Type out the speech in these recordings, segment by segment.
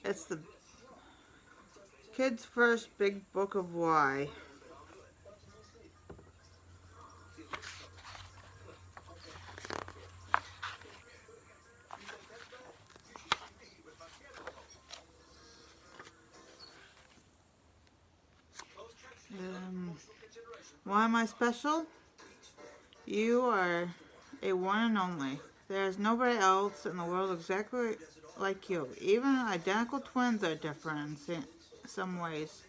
It's the kid's first big book of why. Um, why am I special? You are a one and only. There is nobody else in the world exactly like you. Even identical twins are different in some ways.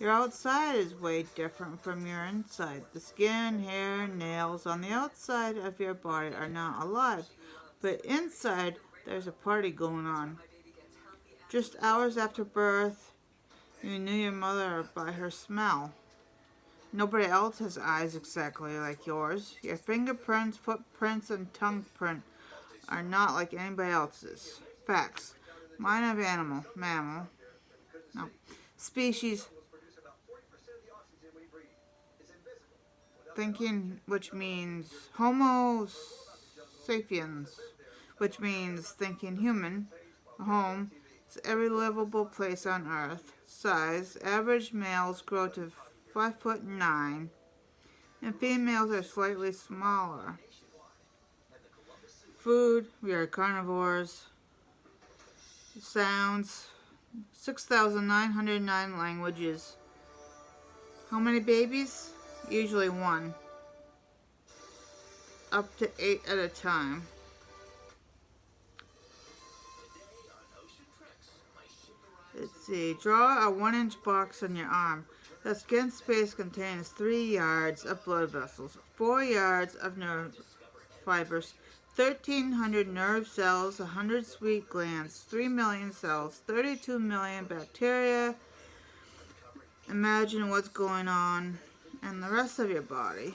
Your outside is way different from your inside. The skin, hair, nails on the outside of your body are not alive, but inside there's a party going on. Just hours after birth, you knew your mother by her smell. Nobody else has eyes exactly like yours. Your fingerprints, footprints, and tongue print are not like anybody else's. Facts. Mine of animal, mammal, no, species, thinking, which means Homo sapiens, which means thinking human. Home is every livable place on Earth. Size, average males grow to 5'9", and females are slightly smaller. Food, we are carnivores. Sounds, 6,909 languages. How many babies? Usually one. Up to 8 at a time. Let's see. Draw a 1-inch box on your arm. The skin space contains 3 yards of blood vessels, 4 yards of nerve fibers, 1,300 nerve cells, 100 sweet glands, 3 million cells, 32 million bacteria. Imagine what's going on in the rest of your body.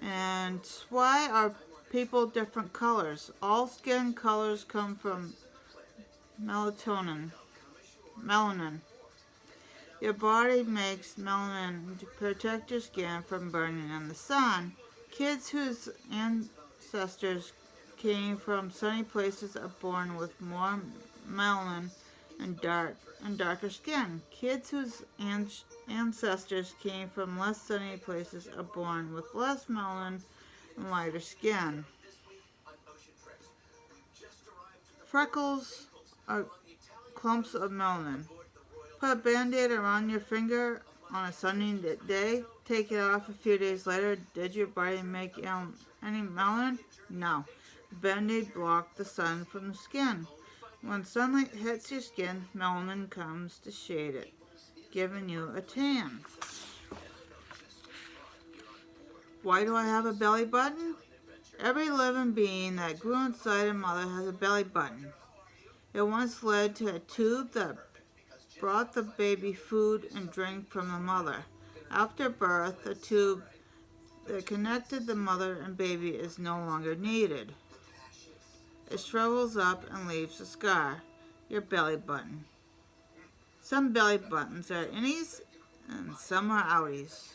And why are people different colors? All skin colors come from melanin. Your body makes melanin to protect your skin from burning in the sun. Kids whose ancestors came from sunny places are born with more melanin and darker skin. Kids whose ancestors came from less sunny places are born with less melanin and lighter skin. Freckles are clumps of melanin. Put a band-aid around your finger on a sunny day. Take it off a few days later. Did your body make any melanin? No. The band-aid blocked the sun from the skin. When sunlight hits your skin, melanin comes to shade it, giving you a tan. Why do I have a belly button? Every living being that grew inside a mother has a belly button. It once led to a tube that brought the baby food and drink from the mother. After birth, the tube that connected the mother and baby is no longer needed. It shrivels up and leaves a scar, your belly button. Some belly buttons are innies and some are outies.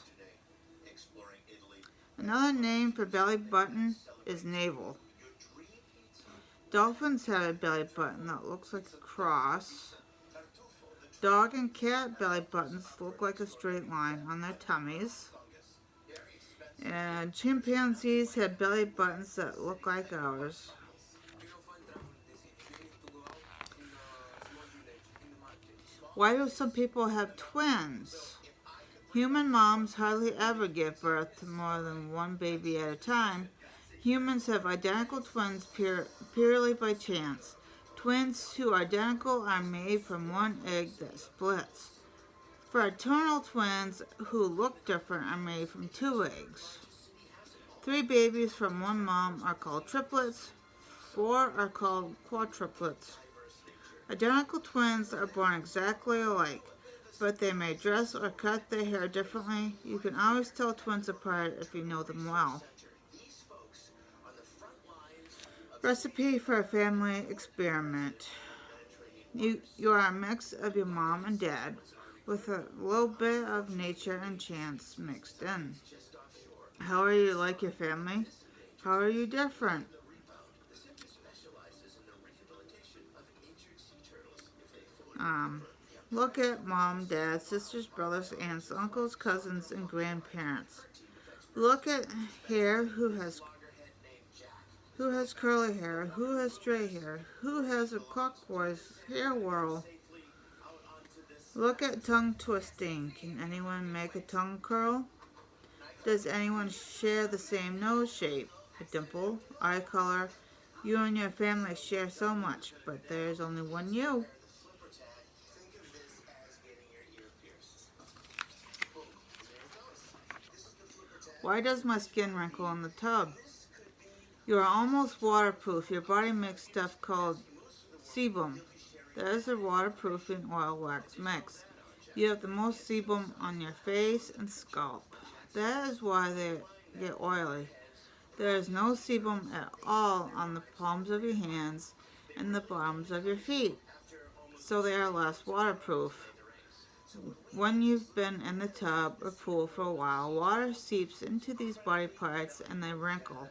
Another name for belly button is navel. Dolphins have a belly button that looks like a cross. Dog and cat belly buttons look like a straight line on their tummies. And chimpanzees have belly buttons that look like ours. Why do some people have twins? Human moms hardly ever give birth to more than one baby at a time. Humans have identical twins purely by chance. Twins who are identical are made from one egg that splits. Fraternal twins who look different are made from 2 eggs. 3 babies from one mom are called triplets. 4 are called quadruplets. Identical twins are born exactly alike, but they may dress or cut their hair differently. You can always tell twins apart if you know them well. Recipe for a family experiment. You are a mix of your mom and dad with a little bit of nature and chance mixed in. How are you like your family? How are you different? Um, Look at mom, dad, sisters, brothers, aunts, uncles, cousins, and grandparents. Look at hair, who has curly hair, who has stray hair, who has a clockwise hair whirl. Look at tongue twisting. Can anyone make a tongue curl? Does anyone share the same nose shape, a dimple, eye color? You and your family share so much, but there's only one you. Why does my skin wrinkle in the tub? You are almost waterproof. Your body makes stuff called sebum. That is a waterproofing oil wax mix. You have the most sebum on your face and scalp. That is why they get oily. There is no sebum at all on the palms of your hands and the bottoms of your feet, so they are less waterproof. When you've been in the tub or pool for a while, water seeps into these body parts and they wrinkle.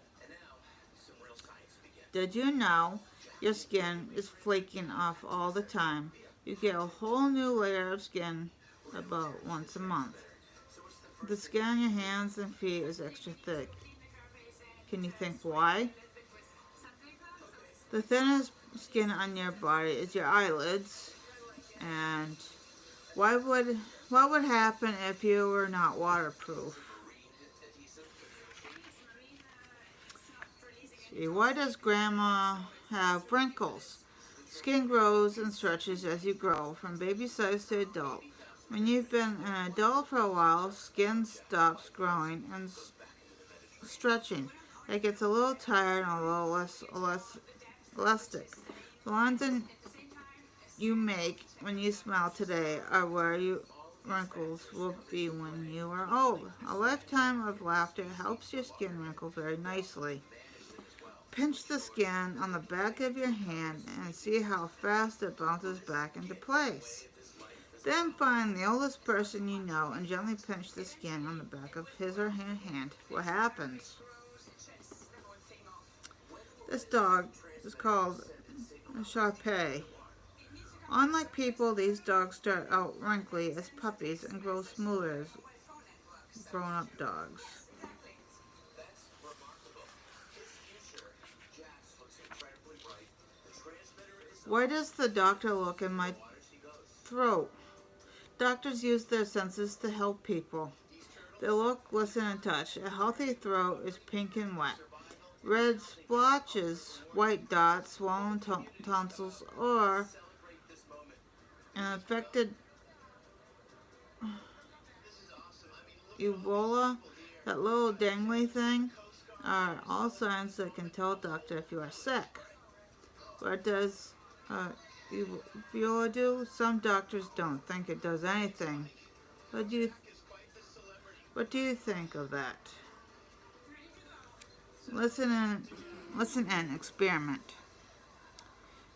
Did you know your skin is flaking off all the time? You get a whole new layer of skin about once a month. The skin on your hands and feet is extra thick. Can you think why? The thinnest skin on your body is your eyelids. And what would happen if you were not waterproof? See, why does grandma have wrinkles? Skin grows and stretches as you grow, from baby size to adult. When you've been an adult for a while, skin stops growing and stretching. It gets a little tired and a little less elastic. The lines you make when you smile today are where your wrinkles will be when you are old. A lifetime of laughter helps your skin wrinkle very nicely. Pinch the skin on the back of your hand and see how fast it bounces back into place. Then find the oldest person you know and gently pinch the skin on the back of his or her hand. What happens? This dog is called a Shar-Pei. Unlike people, these dogs start out wrinkly as puppies and grow smoother as grown-up dogs. Why does the doctor look in my throat? Doctors use their senses to help people. They look, listen, and touch. A healthy throat is pink and wet. Red splotches, white dots, swollen tonsils, or an affected uvula, that little dangly thing, are all signs that can tell a doctor if you are sick. What does uvula do? Some doctors don't think it does anything. What do you think of that? Listen and experiment.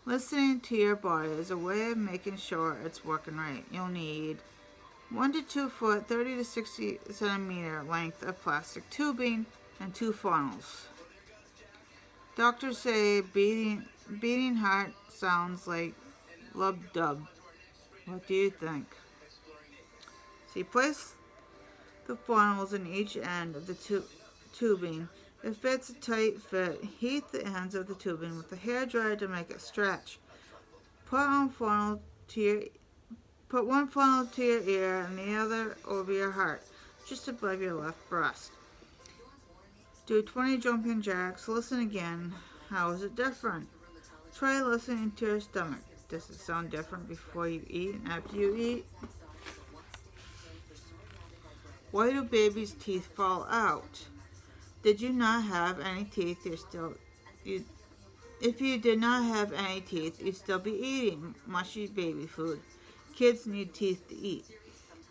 Listening to your body is a way of making sure it's working right. You'll need 1 to 2 foot, 30 to 60 centimeter length of plastic tubing and 2 funnels. Doctors say beating heart sounds like lub-dub. What do you think? See, place the funnels in each end of the tubing. It fits a tight fit. Heat the ends of the tubing with a hairdryer to make it stretch. Put one funnel to your ear and the other over your heart, just above your left breast. Do 20 jumping jacks. Listen again. How is it different? Try listening to your stomach. Does it sound different before you eat and after you eat? Why do babies' teeth fall out? Did you not have any teeth? If you did not have any teeth, you'd still be eating mushy baby food. Kids need teeth to eat.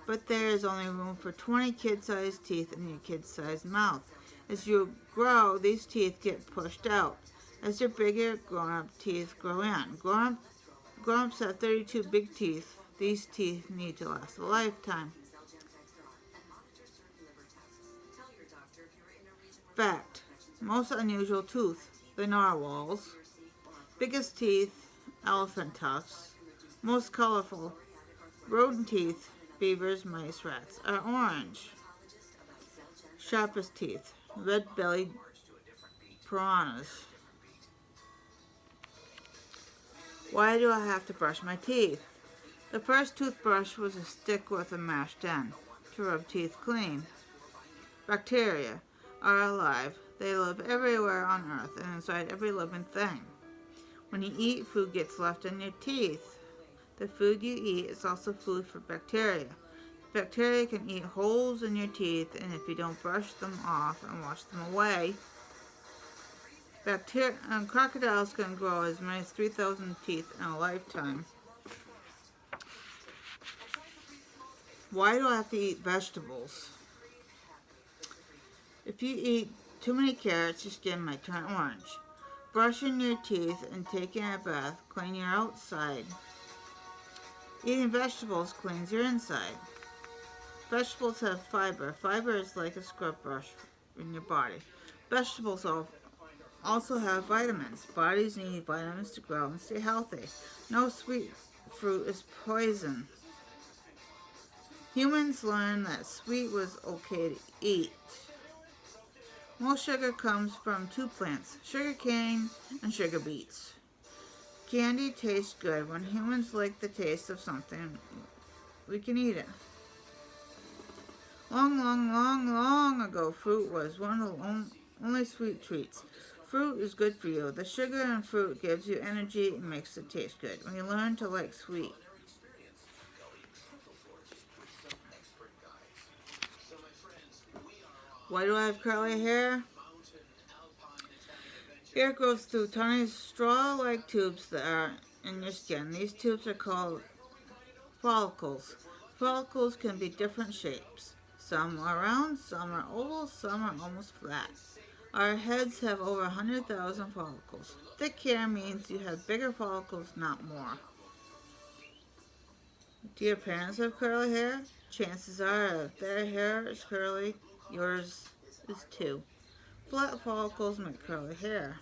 But there is only room for 20 kid-sized teeth in your kid-sized mouth. As you grow, these teeth get pushed out. As your bigger grown-up teeth grow in. Grown-ups have 32 big teeth. These teeth need to last a lifetime. Fact: most unusual tooth, the narwhals. Biggest teeth, elephant tusks. Most colorful. Rodent teeth, beavers, mice, rats, are orange. Sharpest teeth, red-bellied piranhas. Why do I have to brush my teeth? The first toothbrush was a stick with a mashed end to rub teeth clean. Bacteria are alive. They live everywhere on Earth and inside every living thing. When you eat, food gets left in your teeth. The food you eat is also food for bacteria. Bacteria can eat holes in your teeth, and if you don't brush them off and wash them away, crocodiles can grow as many as 3,000 teeth in a lifetime. Why do I have to eat vegetables? If you eat too many carrots, your skin might turn orange. Brushing your teeth and taking a bath clean your outside. Eating vegetables cleans your inside. Vegetables have fiber. Fiber is like a scrub brush in your body. Vegetables also have vitamins. Bodies need vitamins to grow and stay healthy. No sweet fruit is poison. Humans learned that sweet was okay to eat. Most sugar comes from two plants, sugar cane and sugar beets. Candy tastes good. When humans like the taste of something, we can eat it. Long ago, fruit was one of the only sweet treats. Fruit is good for you. The sugar in fruit gives you energy and makes it taste good. When you learn to like sweet. Why do I have curly hair? Hair grows through tiny straw-like tubes that are in your skin. These tubes are called follicles. Follicles can be different shapes. Some are round, some are oval, some are almost flat. Our heads have over 100,000 follicles. Thick hair means you have bigger follicles, not more. Do your parents have curly hair? Chances are, if their hair is curly, yours is too. Flat follicles make curly hair.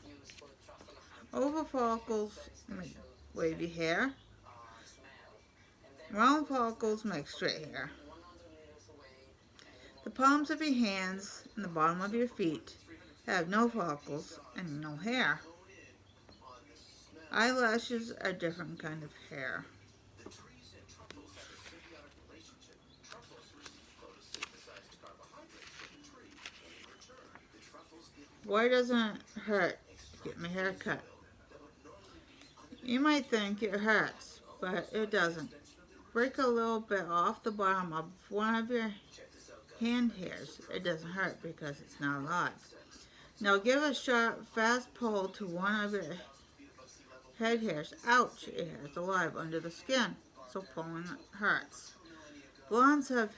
Oval follicles make wavy hair. Round follicles make straight hair. The palms of your hands and the bottom of your feet have no follicles and no hair. Eyelashes are a different kind of hair. Why doesn't it hurt to get my hair cut? You might think it hurts, but it doesn't. Break a little bit off the bottom of one of your hand hairs. It doesn't hurt because it's not alive. Now give a sharp, fast pull to one of your head hairs. Ouch! It is alive under the skin, so pulling hurts. Blondes have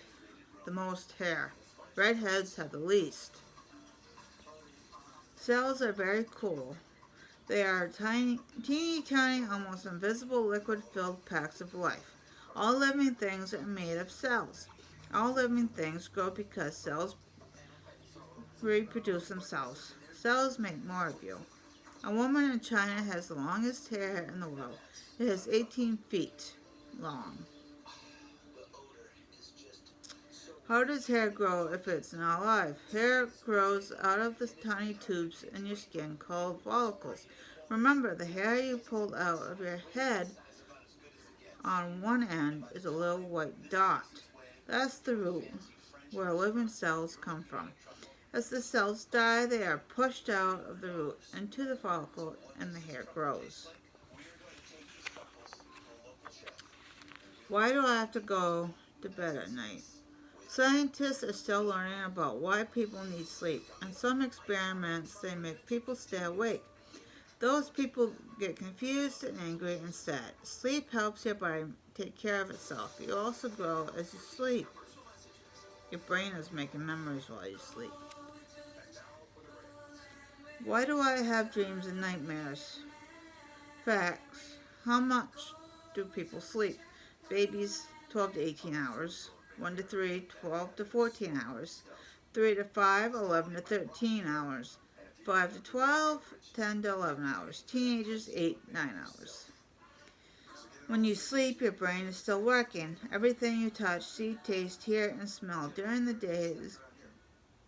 the most hair. Redheads have the least. Cells are very cool. They are teeny tiny, almost invisible liquid-filled packs of life. All living things are made of cells. All living things grow because cells reproduce themselves. Cells make more of you. A woman in China has the longest hair in the world. It is 18 feet long. How does hair grow if it's not alive? Hair grows out of the tiny tubes in your skin called follicles. Remember, the hair you pulled out of your head on one end is a little white dot. That's the root where living cells come from. As the cells die, they are pushed out of the root into the follicle and the hair grows. Why do I have to go to bed at night? Scientists are still learning about why people need sleep. In some experiments, they make people stay awake. Those people get confused and angry and sad. Sleep helps your body take care of itself. You also grow as you sleep. Your brain is making memories while you sleep. Why do I have dreams and nightmares? Facts. How much do people sleep? Babies, 12 to 18 hours. 1 to 3, 12 to 14 hours. 3 to 5, 11 to 13 hours. 5 to 12, 10 to 11 hours. Teenagers, 8, 9 hours. When you sleep, your brain is still working. Everything you touch, see, taste, hear, and smell during the day is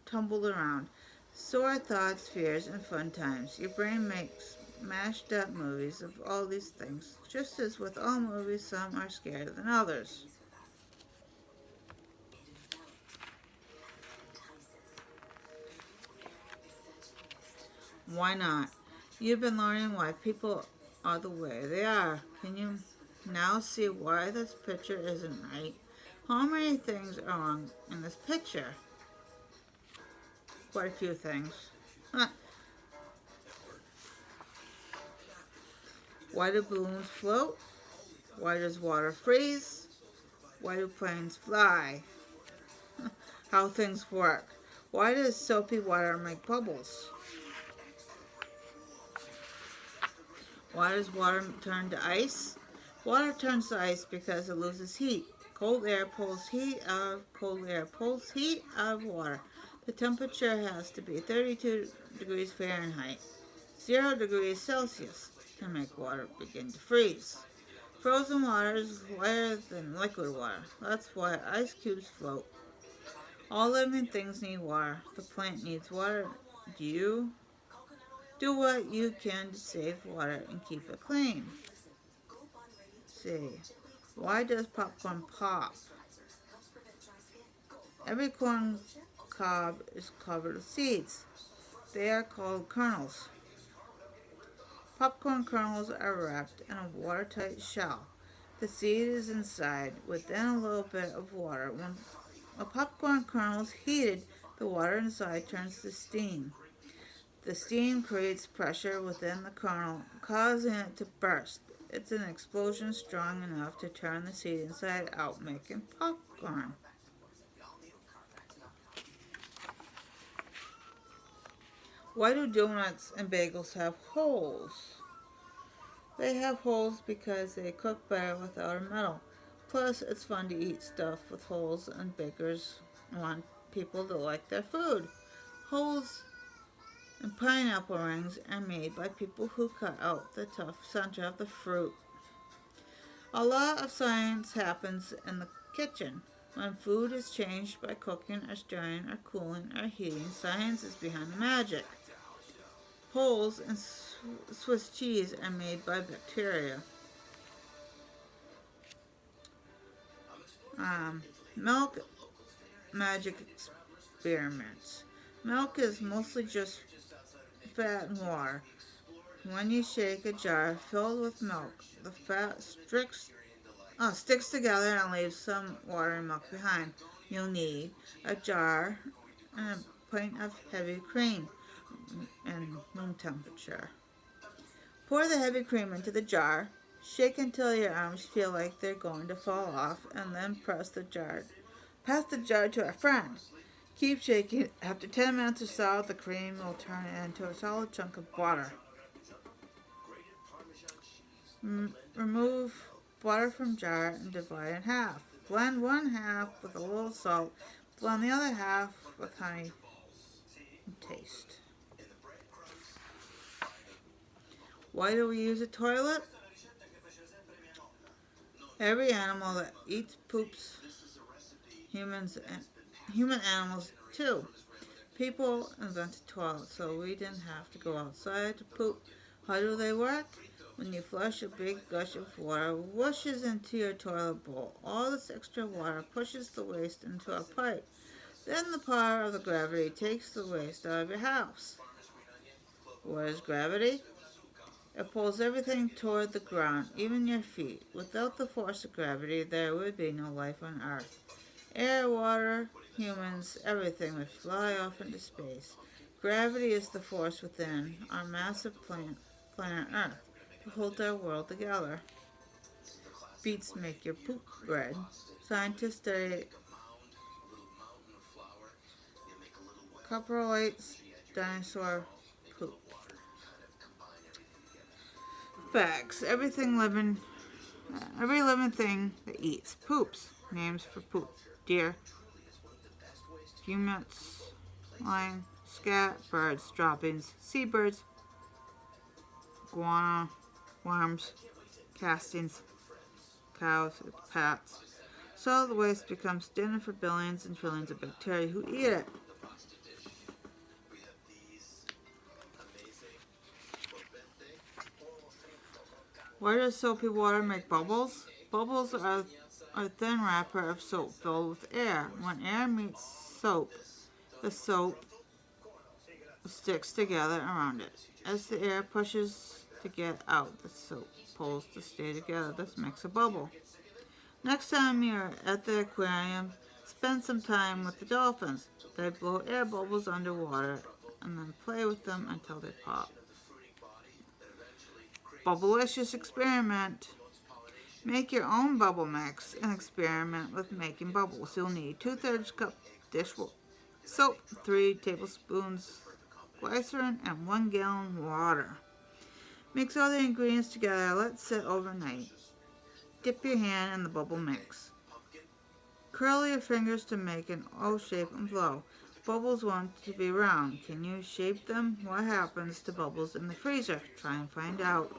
tumbled around. Sore thoughts, fears, and fun times. Your brain makes mashed up movies of all these things. Just as with all movies, some are scarier than others. Why not? You've been learning why people are the way they are. Can you now see why this picture isn't right? How many things are wrong in this picture? Quite a few things. Huh. Why do balloons float? Why does water freeze? Why do planes fly? How things work. Why does soapy water make bubbles? Why does water turn to ice? Water turns to ice because it loses heat. Cold air pulls heat out of cold air pulls heat out of water. The temperature has to be 32 degrees Fahrenheit, 0 degrees Celsius, to make water begin to freeze. Frozen water is lighter than liquid water. That's why ice cubes float. All living things need water. The plant needs water. Do you? Do what you can to save water and keep it clean. See, why does popcorn pop? Every corn cob is covered with seeds. They are called kernels. Popcorn kernels are wrapped in a watertight shell. The seed is inside, within a little bit of water. When a popcorn kernel is heated, the water inside turns to steam. The steam creates pressure within the kernel, causing it to burst. It's an explosion strong enough to turn the seed inside out, making popcorn. Why do donuts and bagels have holes? They have holes because they cook better without a metal. Plus, it's fun to eat stuff with holes, and bakers want people to like their food. Holes in pineapple rings are made by people who cut out the tough center of the fruit. A lot of science happens in the kitchen. When food is changed by cooking or stirring or cooling or heating, science is behind the magic. Holes in Swiss cheese are made by bacteria. Milk magic experiments. Milk is mostly just fat and water. When you shake a jar filled with milk, the fat sticks together and leaves some water and milk behind. You'll need a jar and a pint of heavy cream in room temperature. Pour the heavy cream into the jar. Shake until your arms feel like they're going to fall off, and then pass the jar to a friend. Keep shaking. After 10 minutes or so, the cream will turn into a solid chunk of water. Remove butter from jar and divide in half. Blend one half with a little salt. Blend the other half with honey and taste. Why do we use a toilet? Every animal that eats poops. Human animals too. People invented toilets so we didn't have to go outside to poop. How do they work? When you flush, a big gush of water whooshes into your toilet bowl. All this extra water pushes the waste into a pipe. Then the power of the gravity takes the waste out of your house. What is gravity? It pulls everything toward the ground, even your feet. Without the force of gravity, there would be no life on Earth. Air, water, humans, everything would fly off into space. Gravity is the force within our massive planet Earth to hold our world together. Beets make your poop red. Scientists study coprolites, dinosaur poop. Facts. Every living thing that eats poops. Names for poop: deer, guillemots, lion, scat, birds, droppings, seabirds, iguana, worms, castings, cows, its pets. Solid waste becomes dinner for billions and trillions of bacteria who eat it. Why does soapy water make bubbles? Bubbles are a thin wrapper of soap filled with air. When air meets soap, the soap sticks together around it. As the air pushes to get out, the soap pulls to stay together. This makes a bubble. Next time you're at the aquarium, spend some time with the dolphins. They blow air bubbles underwater and then play with them until they pop. Bubblicious experiment. Make your own bubble mix and experiment with making bubbles. You'll need 2/3 cup dish soap, 3 tablespoons glycerin, and 1 gallon water. Mix all the ingredients together. Let sit overnight. Dip your hand in the bubble mix. Curl your fingers to make an O shape and blow. Bubbles want to be round. Can you shape them? What happens to bubbles in the freezer? Try and find out.